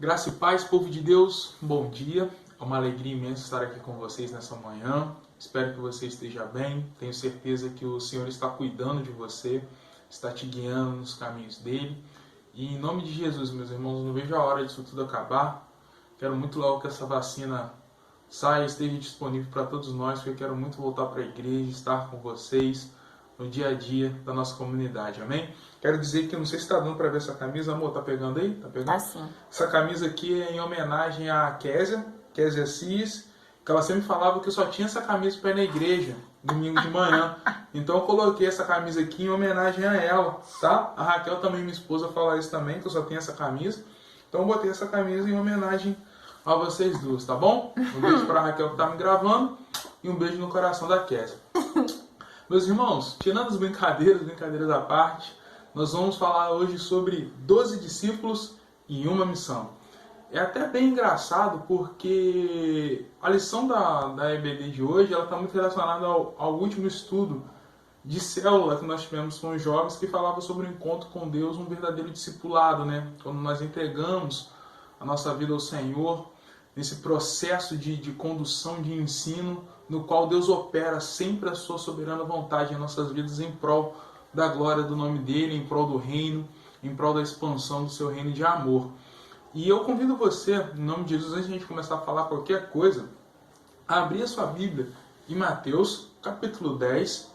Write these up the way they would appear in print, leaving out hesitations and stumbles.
Graça e paz, povo de Deus, bom dia. É uma alegria imensa estar aqui com vocês nessa manhã. Espero que você esteja bem. Tenho certeza que o Senhor está cuidando de você, está te guiando nos caminhos dele. E em nome de Jesus, meus irmãos, não vejo a hora disso tudo acabar. Quero muito logo que essa vacina saia, esteja disponível para todos nós, porque eu quero muito voltar para a igreja, estar com vocês no dia a dia da nossa comunidade, amém? Quero dizer que, não sei se está dando para ver essa camisa, amor, tá pegando aí? Tá pegando? Tá sim. Essa camisa aqui é em homenagem à Késia Cis, que ela sempre falava que eu só tinha essa camisa para ir na igreja, domingo de manhã. Então eu coloquei essa camisa aqui em homenagem a ela, tá? A Raquel também, minha esposa, fala isso também, que eu só tenho essa camisa. Então eu botei essa camisa em homenagem a vocês duas, tá bom? Um beijo para a Raquel que tá me gravando e um beijo no coração da Késia. Meus irmãos, tirando as brincadeiras à parte, nós vamos falar hoje sobre 12 discípulos e uma missão. É até bem engraçado porque a lição da EBD de hoje está muito relacionada ao último estudo de célula que nós tivemos com os jovens, que falava sobre o encontro com Deus, um verdadeiro discipulado, né? Quando nós entregamos a nossa vida ao Senhor, nesse processo de condução, de ensino, no qual Deus opera sempre a sua soberana vontade em nossas vidas em prol da glória do nome dele, em prol do reino, em prol da expansão do seu reino de amor. E eu convido você, em nome de Jesus, antes de a gente começar a falar qualquer coisa, a abrir a sua Bíblia em Mateus, capítulo 10,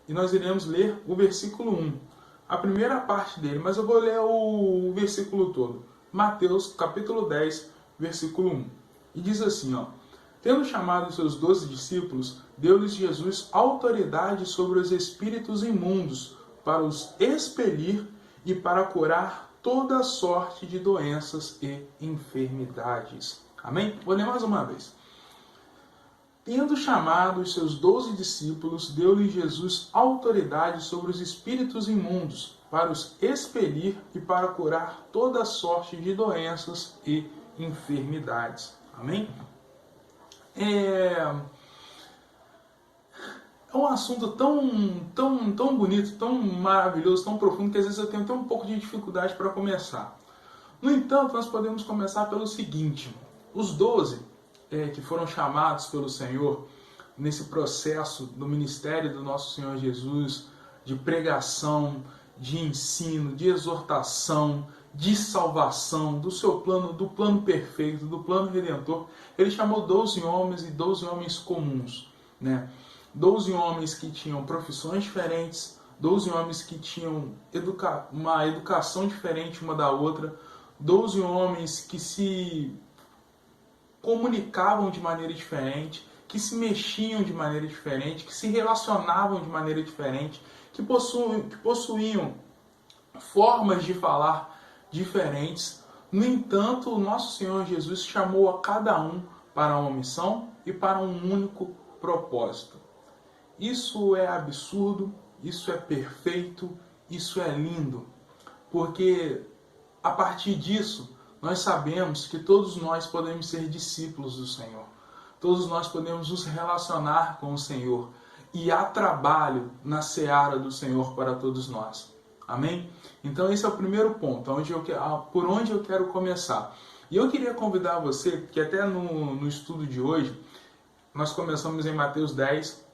e nós iremos ler o versículo 1. A primeira parte dele, mas eu vou ler o versículo todo. Mateus, capítulo 10, versículo 1. E diz assim, ó: Tendo chamado os seus 12 discípulos, deu-lhes Jesus autoridade sobre os espíritos imundos, para os expelir e para curar toda sorte de doenças e enfermidades. Amém? Vou ler mais uma vez. Tendo chamado os seus 12 discípulos, deu-lhes Jesus autoridade sobre os espíritos imundos, para os expelir e para curar toda sorte de doenças e enfermidades. Amém? É um assunto tão bonito, tão maravilhoso, tão profundo, que às vezes eu tenho até um pouco de dificuldade para começar. No entanto, nós podemos começar pelo seguinte: os 12 que foram chamados pelo Senhor nesse processo do ministério do nosso Senhor Jesus, de pregação, de ensino, de exortação, de salvação, do seu plano, do plano perfeito, do plano redentor, ele chamou 12 homens e 12 homens comuns, né? 12 homens que tinham profissões diferentes, 12 homens que tinham uma educação diferente uma da outra, 12 homens que se comunicavam de maneira diferente, que se mexiam de maneira diferente, que se relacionavam de maneira diferente, que possuíam formas de falar diferentes. No entanto, o nosso Senhor Jesus chamou a cada um para uma missão e para um único propósito. Isso é absurdo, isso é perfeito, isso é lindo, porque a partir disso nós sabemos que todos nós podemos ser discípulos do Senhor, todos nós podemos nos relacionar com o Senhor, e há trabalho na seara do Senhor para todos nós. Amém? Então esse é o primeiro ponto, por onde eu quero começar. E eu queria convidar você, que até no estudo de hoje, nós começamos em Mateus 10,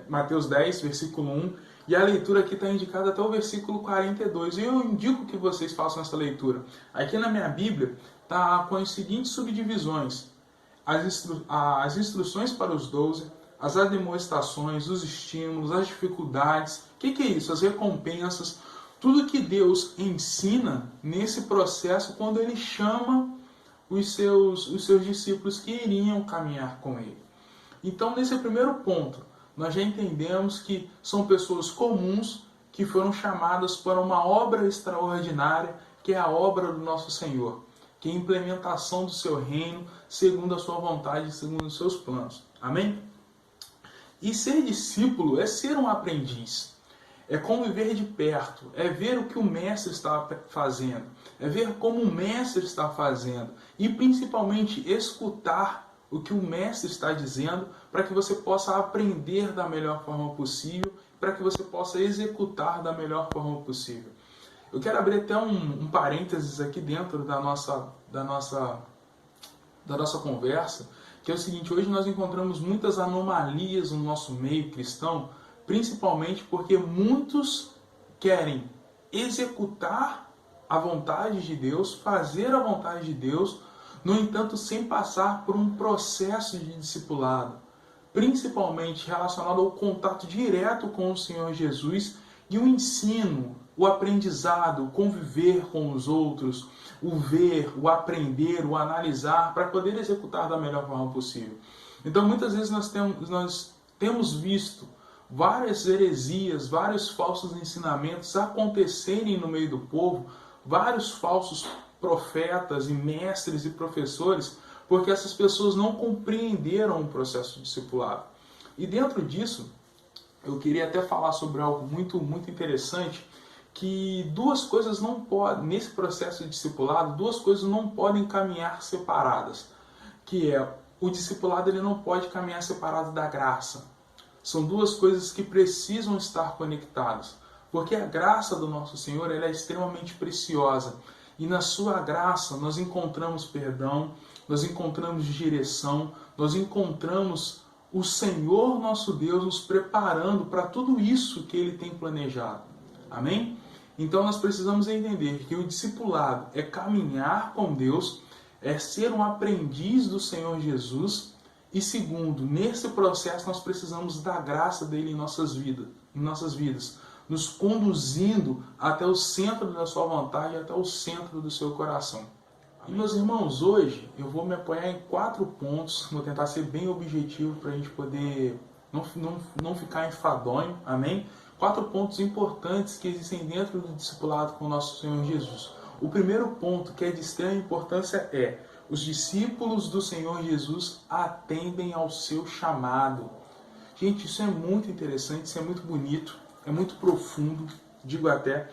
Mateus 10, versículo 1, e a leitura aqui está indicada até o versículo 42. E eu indico que vocês façam essa leitura. Aqui na minha Bíblia está com as seguintes subdivisões: as instruções para os 12, as admoestações, os estímulos, as dificuldades. O que é isso? As recompensas, tudo que Deus ensina nesse processo quando Ele chama os seus discípulos que iriam caminhar com Ele. Então, nesse primeiro ponto, nós já entendemos que são pessoas comuns que foram chamadas para uma obra extraordinária, que é a obra do nosso Senhor, que é a implementação do seu reino, segundo a sua vontade, segundo os seus planos. Amém? E ser discípulo é ser um aprendiz, é conviver de perto, é ver o que o mestre está fazendo, é ver como o mestre está fazendo e principalmente escutar o que o mestre está dizendo, para que você possa aprender da melhor forma possível, para que você possa executar da melhor forma possível. Eu quero abrir até um parênteses aqui dentro da nossa conversa, que é o seguinte: hoje nós encontramos muitas anomalias no nosso meio cristão, principalmente porque muitos querem executar a vontade de Deus, fazer a vontade de Deus, no entanto, sem passar por um processo de discipulado, principalmente relacionado ao contato direto com o Senhor Jesus e o ensino, o aprendizado, o conviver com os outros, o ver, o aprender, o analisar, para poder executar da melhor forma possível. Então, muitas vezes nós temos visto várias heresias, vários falsos ensinamentos acontecerem no meio do povo, vários falsos profetas e mestres e professores, porque essas pessoas não compreenderam o processo de discipulado. E dentro disso, eu queria até falar sobre algo muito interessante, que duas coisas não podem, nesse processo de discipulado, duas coisas não podem caminhar separadas, que é, o discipulado ele não pode caminhar separado da graça. São duas coisas que precisam estar conectadas, porque a graça do nosso Senhor ela é extremamente preciosa, e na sua graça nós encontramos perdão, nós encontramos direção, nós encontramos o Senhor nosso Deus nos preparando para tudo isso que Ele tem planejado. Amém? Então nós precisamos entender que o discipulado é caminhar com Deus, é ser um aprendiz do Senhor Jesus, e segundo, nesse processo nós precisamos da graça dele em nossas vidas, nos conduzindo até o centro da sua vontade, até o centro do seu coração. E meus irmãos, hoje eu vou me apoiar em 4 pontos, vou tentar ser bem objetivo para a gente poder não ficar enfadonho, amém? 4 pontos importantes que existem dentro do discipulado com o nosso Senhor Jesus. O primeiro ponto, que é de extrema importância, é: os discípulos do Senhor Jesus atendem ao seu chamado. Gente, isso é muito interessante, isso é muito bonito, é muito profundo, digo até.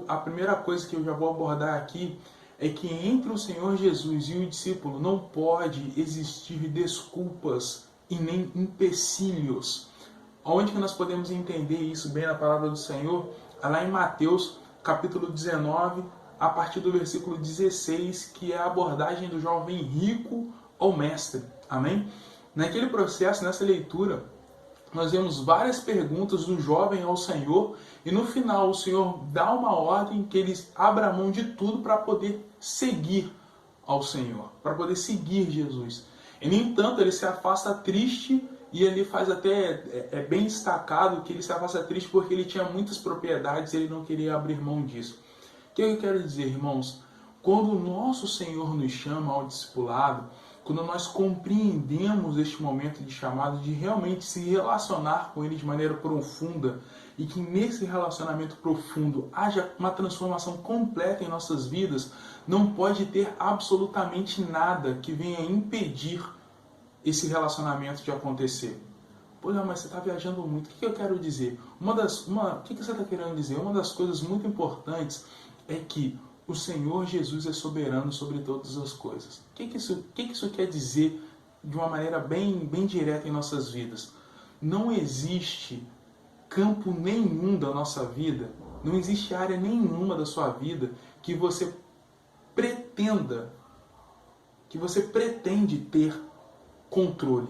A primeira coisa que eu já vou abordar aqui é que entre o Senhor Jesus e o discípulo não pode existir desculpas e nem empecilhos. Onde que nós podemos entender isso bem na palavra do Senhor? Lá em Mateus, capítulo 19, a partir do versículo 16, que é a abordagem do jovem rico ao mestre. Amém? Naquele processo, nessa leitura, nós vemos várias perguntas do jovem ao Senhor, e no final o Senhor dá uma ordem que ele abra mão de tudo para poder seguir ao Senhor, para poder seguir Jesus. E, no entanto, ele se afasta triste, e ele faz até, é bem destacado que ele se afasta triste porque ele tinha muitas propriedades e ele não queria abrir mão disso. O que eu quero dizer, irmãos? Quando o nosso Senhor nos chama ao discipulado, quando nós compreendemos este momento de chamado, de realmente se relacionar com Ele de maneira profunda, e que nesse relacionamento profundo haja uma transformação completa em nossas vidas, não pode ter absolutamente nada que venha impedir esse relacionamento de acontecer. Pô, mas você está viajando muito. O que eu quero dizer? O que você está querendo dizer? Uma das coisas muito importantes é que o Senhor Jesus é soberano sobre todas as coisas. O que isso quer dizer de uma maneira bem direta em nossas vidas? Não existe campo nenhum da nossa vida, não existe área nenhuma da sua vida que você pretende ter controle.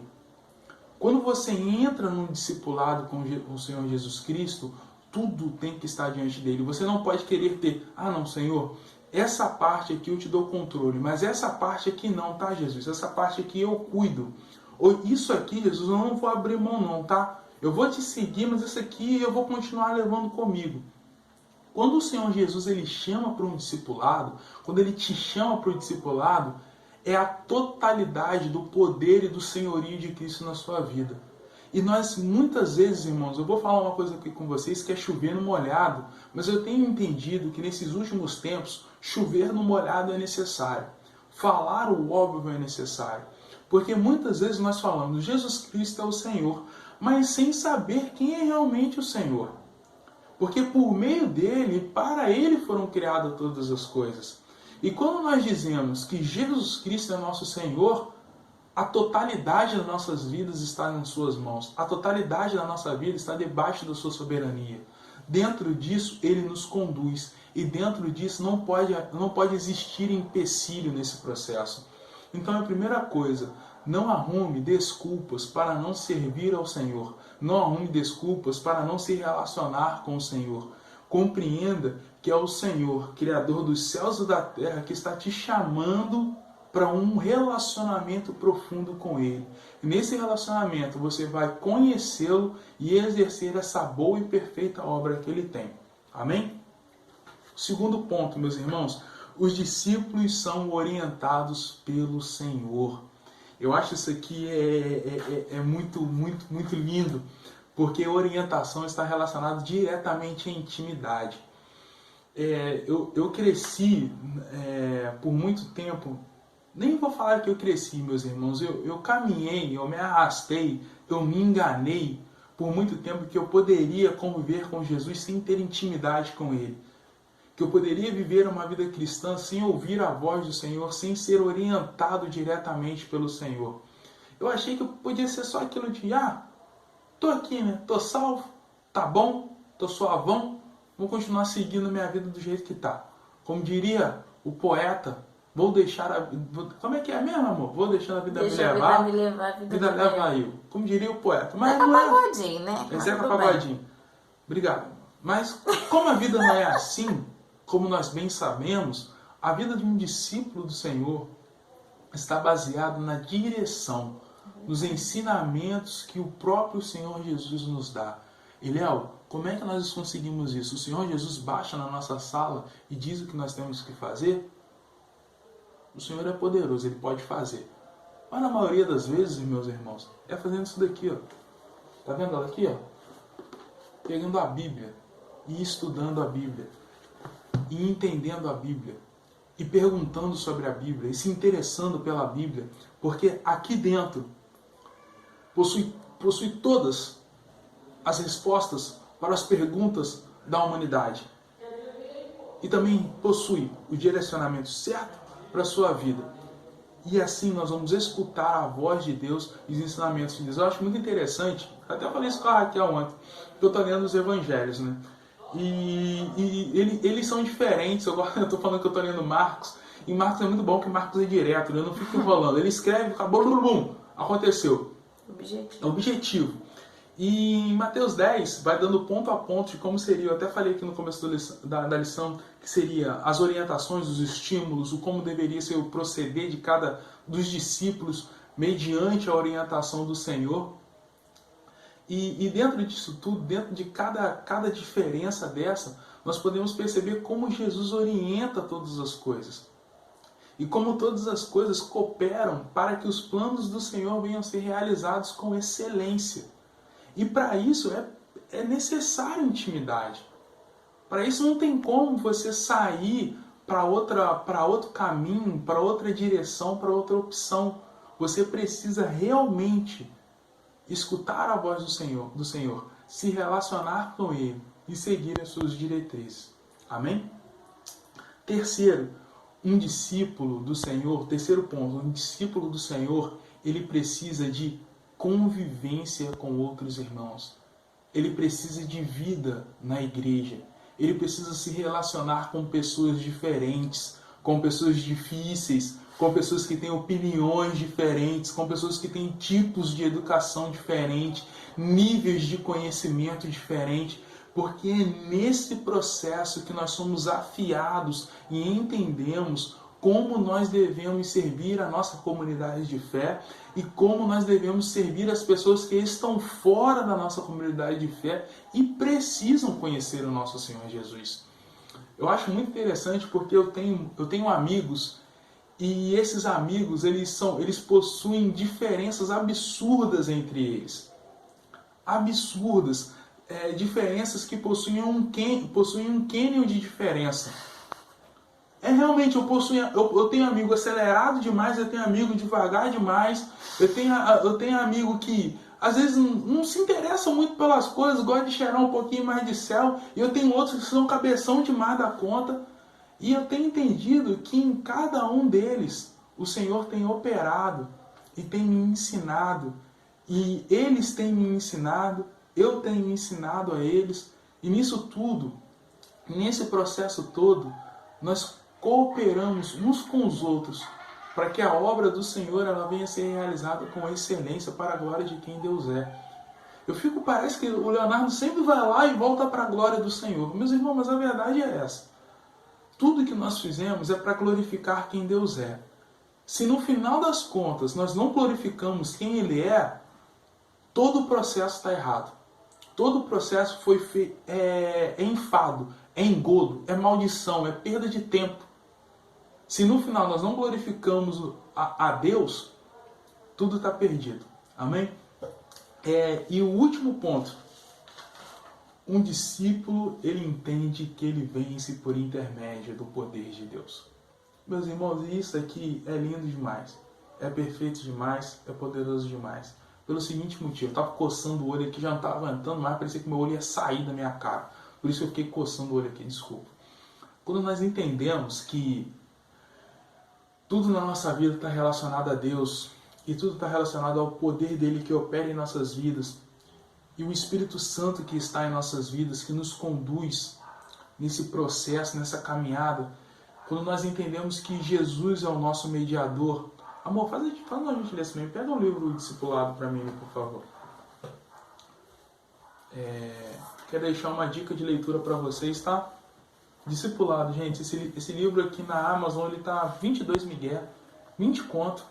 Quando você entra num discipulado com o Senhor Jesus Cristo, tudo tem que estar diante dele. Você não pode querer ter, não, Senhor, essa parte aqui eu te dou controle, mas essa parte aqui não, tá, Jesus? Essa parte aqui eu cuido. Ou isso aqui, Jesus, eu não vou abrir mão não, tá? Eu vou te seguir, mas isso aqui eu vou continuar levando comigo. Quando o Senhor Jesus ele chama para um discipulado, quando ele te chama para o discipulado, é a totalidade do poder e do senhorio de Cristo na sua vida. E nós, muitas vezes, irmãos, eu vou falar uma coisa aqui com vocês que é chover no molhado, mas eu tenho entendido que nesses últimos tempos, chover no molhado é necessário. Falar o óbvio é necessário. Porque muitas vezes nós falamos, Jesus Cristo é o Senhor, mas sem saber quem é realmente o Senhor. Porque por meio dele, para ele foram criadas todas as coisas. E quando nós dizemos que Jesus Cristo é nosso Senhor, a totalidade das nossas vidas está nas suas mãos. A totalidade da nossa vida está debaixo da sua soberania. Dentro disso, ele nos conduz. e dentro disso não pode existir empecilho nesse processo. Então a primeira coisa, não arrume desculpas para não servir ao Senhor. Não arrume desculpas para não se relacionar com o Senhor. Compreenda que é o Senhor, Criador dos céus e da terra, que está te chamando para um relacionamento profundo com Ele. E nesse relacionamento você vai conhecê-lo e exercer essa boa e perfeita obra que Ele tem. Amém? Segundo ponto, meus irmãos, os discípulos são orientados pelo Senhor. Eu acho isso aqui muito, muito, muito lindo, porque orientação está relacionada diretamente à intimidade. Eu cresci por muito tempo, nem vou falar que eu cresci, meus irmãos, eu caminhei, eu me arrastei, eu me enganei por muito tempo que eu poderia conviver com Jesus sem ter intimidade com Ele. Que eu poderia viver uma vida cristã sem ouvir a voz do Senhor, sem ser orientado diretamente pelo Senhor. Eu achei que eu podia ser só aquilo de, tô aqui, né? Tô salvo, tá bom, tô suavão, vou continuar seguindo minha vida do jeito que tá. Como diria o poeta, vou deixar a... Como é que é mesmo, amor? Vou deixar a vida me levar. A vida leva eu. Como diria o poeta. Mas Zeca não é... Pagodinho, né? É Zeca Pagodinho. Obrigado. Mas como a vida não é assim, como nós bem sabemos, a vida de um discípulo do Senhor está baseada na direção, nos ensinamentos que o próprio Senhor Jesus nos dá. E, Léo, como é que nós conseguimos isso? O Senhor Jesus baixa na nossa sala e diz o que nós temos que fazer? O Senhor é poderoso, Ele pode fazer. Mas na maioria das vezes, meus irmãos, é fazendo isso daqui, ó. Tá vendo ela aqui, ó? Pegando a Bíblia e estudando a Bíblia. E entendendo a Bíblia, e perguntando sobre a Bíblia, e se interessando pela Bíblia, porque aqui dentro possui todas as respostas para as perguntas da humanidade. E também possui o direcionamento certo para a sua vida. E assim nós vamos escutar a voz de Deus e os ensinamentos de Deus. Eu acho muito interessante, até falei isso com a Raquel ontem, que eu estou lendo os Evangelhos, né? E eles são diferentes. Eu estou falando que eu estou lendo Marcos, e Marcos é muito bom, porque Marcos é direto, né? Eu não fico enrolando. Ele escreve, acabou, bum, aconteceu. Objetivo. E em Mateus 10 vai dando ponto a ponto de como seria, eu até falei aqui no começo da lição, que seria as orientações, os estímulos, o como deveria ser o proceder de cada dos discípulos mediante a orientação do Senhor. E dentro disso tudo, dentro de cada diferença dessa, nós podemos perceber como Jesus orienta todas as coisas. E como todas as coisas cooperam para que os planos do Senhor venham a ser realizados com excelência. E para isso é necessário intimidade. Para isso não tem como você sair para outro caminho, para outra direção, para outra opção. Você precisa realmente escutar a voz do Senhor, se relacionar com Ele e seguir as suas diretrizes. Amém? Terceiro ponto, um discípulo do Senhor, ele precisa de convivência com outros irmãos. Ele precisa de vida na igreja. Ele precisa se relacionar com pessoas diferentes, com pessoas difíceis, com pessoas que têm opiniões diferentes, com pessoas que têm tipos de educação diferentes, níveis de conhecimento diferentes, porque é nesse processo que nós somos afiados e entendemos como nós devemos servir a nossa comunidade de fé e como nós devemos servir as pessoas que estão fora da nossa comunidade de fé e precisam conhecer o nosso Senhor Jesus. Eu acho muito interessante porque eu tenho amigos e esses amigos eles possuem diferenças absurdas entre eles. Absurdas. Diferenças que possuem um cânion de diferença. Realmente, eu tenho amigo acelerado demais, eu tenho amigo devagar demais, eu tenho amigo que às vezes não se interessa muito pelas coisas, gosta de cheirar um pouquinho mais de céu, e eu tenho outros que são cabeção demais da conta. E eu tenho entendido que em cada um deles o Senhor tem operado e tem me ensinado. E eles têm me ensinado, eu tenho ensinado a eles. E nisso tudo nesse processo todo, nós cooperamos uns com os outros para que a obra do Senhor ela venha a ser realizada com excelência para a glória de quem Deus é. Parece que o Leonardo sempre vai lá e volta para a glória do Senhor. Meus irmãos, mas a verdade é essa. Tudo que nós fizemos é para glorificar quem Deus é. Se no final das contas nós não glorificamos quem Ele é, todo o processo está errado. Todo o processo foi é enfado, é engodo, é maldição, é perda de tempo. Se no final nós não glorificamos a Deus, tudo está perdido. Amém? E o último ponto. Um discípulo, ele entende que ele vence por intermédio do poder de Deus. Meus irmãos, isso aqui é lindo demais. É perfeito demais, é poderoso demais. Pelo seguinte motivo, eu estava coçando o olho aqui, já não estava aguentando mais, parecia que meu olho ia sair da minha cara. Por isso eu fiquei coçando o olho aqui, desculpa. Quando nós entendemos que tudo na nossa vida está relacionado a Deus, e tudo está relacionado ao poder dele que opera em nossas vidas, e o Espírito Santo que está em nossas vidas, que nos conduz nesse processo, nessa caminhada, quando nós entendemos que Jesus é o nosso mediador. Amor, faz uma gentileza pra mim, pega um livro discipulado para mim, por favor. Quero deixar uma dica de leitura para vocês, tá? Discipulado, gente, esse livro aqui na Amazon, ele tá 22 migué, 20 conto.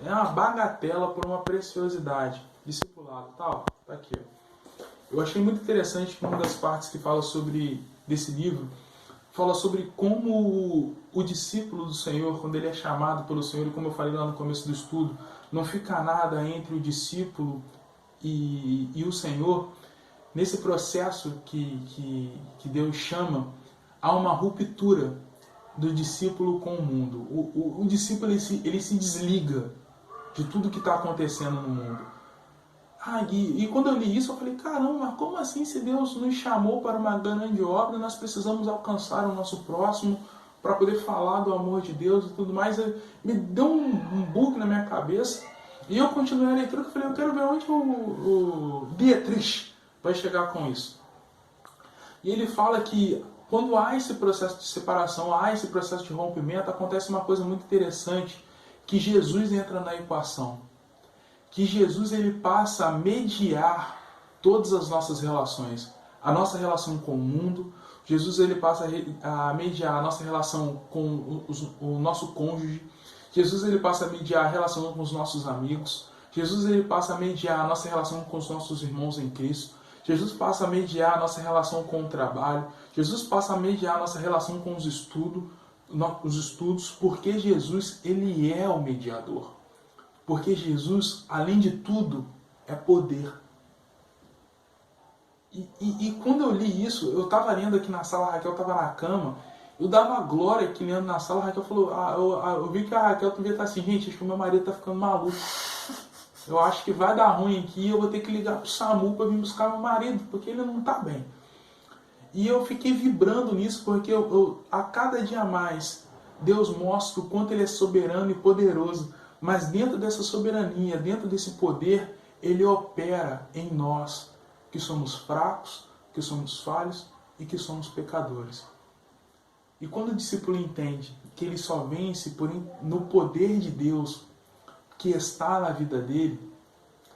É uma bagatela por uma preciosidade. Discipulado, tá? Ó, tá aqui, ó. Eu achei muito interessante que uma das partes que fala desse livro, fala sobre como o discípulo do Senhor, quando ele é chamado pelo Senhor, e como eu falei lá no começo do estudo, não fica nada entre o discípulo e o Senhor. Nesse processo que Deus chama, há uma ruptura do discípulo com o mundo. O discípulo ele se desliga de tudo que está acontecendo no mundo. E quando eu li isso, eu falei, caramba, como assim se Deus nos chamou para uma grande obra, nós precisamos alcançar o nosso próximo para poder falar do amor de Deus e tudo mais? Me deu um bug na minha cabeça e eu continuei a leitura, eu falei, eu quero ver onde o Dietrich vai chegar com isso. E ele fala que quando há esse processo de separação, há esse processo de rompimento, acontece uma coisa muito interessante, que Jesus entra na equação. Que Jesus ele passa a mediar todas as nossas relações. A nossa relação com o mundo, Jesus ele passa a mediar a nossa relação com o nosso cônjuge, Jesus ele passa a mediar a relação com os nossos amigos, Jesus ele passa a mediar a nossa relação com os nossos irmãos em Cristo, Jesus passa a mediar a nossa relação com o trabalho, Jesus passa a mediar a nossa relação com os estudos, porque Jesus ele é o mediador. Porque Jesus, além de tudo, é poder. E quando eu li isso, eu estava lendo aqui na sala, a Raquel estava na cama, eu dava glória aqui lendo na sala, a Raquel falou, eu vi que a Raquel devia estar assim, gente, acho que o meu marido está ficando maluco. Eu acho que vai dar ruim aqui, eu vou ter que ligar pro SAMU para vir buscar meu marido, porque ele não está bem. E eu fiquei vibrando nisso, porque a cada dia mais, Deus mostra o quanto Ele é soberano e poderoso. Mas dentro dessa soberania, dentro desse poder, Ele opera em nós, que somos fracos, que somos falhos e que somos pecadores. E quando o discípulo entende que ele só vence no poder de Deus que está na vida dele,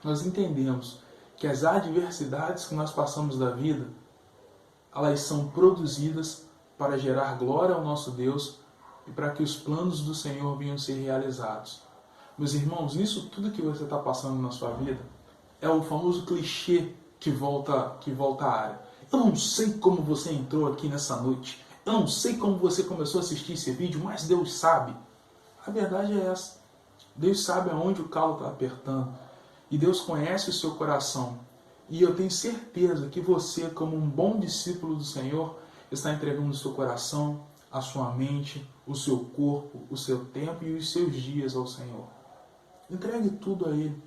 nós entendemos que as adversidades que nós passamos da vida, elas são produzidas para gerar glória ao nosso Deus e para que os planos do Senhor venham a ser realizados. Meus irmãos, isso tudo que você está passando na sua vida é o famoso clichê que volta à área. Eu não sei como você entrou aqui nessa noite. Eu não sei como você começou a assistir esse vídeo, mas Deus sabe. A verdade é essa. Deus sabe aonde o calo está apertando. E Deus conhece o seu coração. E eu tenho certeza que você, como um bom discípulo do Senhor, está entregando o seu coração, a sua mente, o seu corpo, o seu tempo e os seus dias ao Senhor. Entregue tudo a Ele,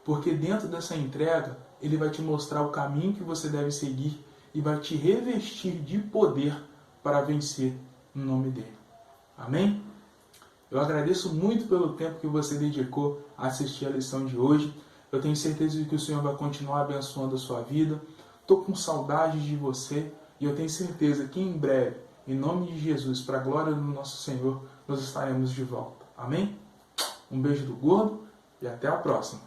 porque dentro dessa entrega, Ele vai te mostrar o caminho que você deve seguir e vai te revestir de poder para vencer no nome dEle. Amém? Eu agradeço muito pelo tempo que você dedicou a assistir a lição de hoje. Eu tenho certeza de que o Senhor vai continuar abençoando a sua vida. Estou com saudade de você. E eu tenho certeza que em breve, em nome de Jesus, para a glória do nosso Senhor, nós estaremos de volta. Amém? Um beijo do Gordo e até a próxima.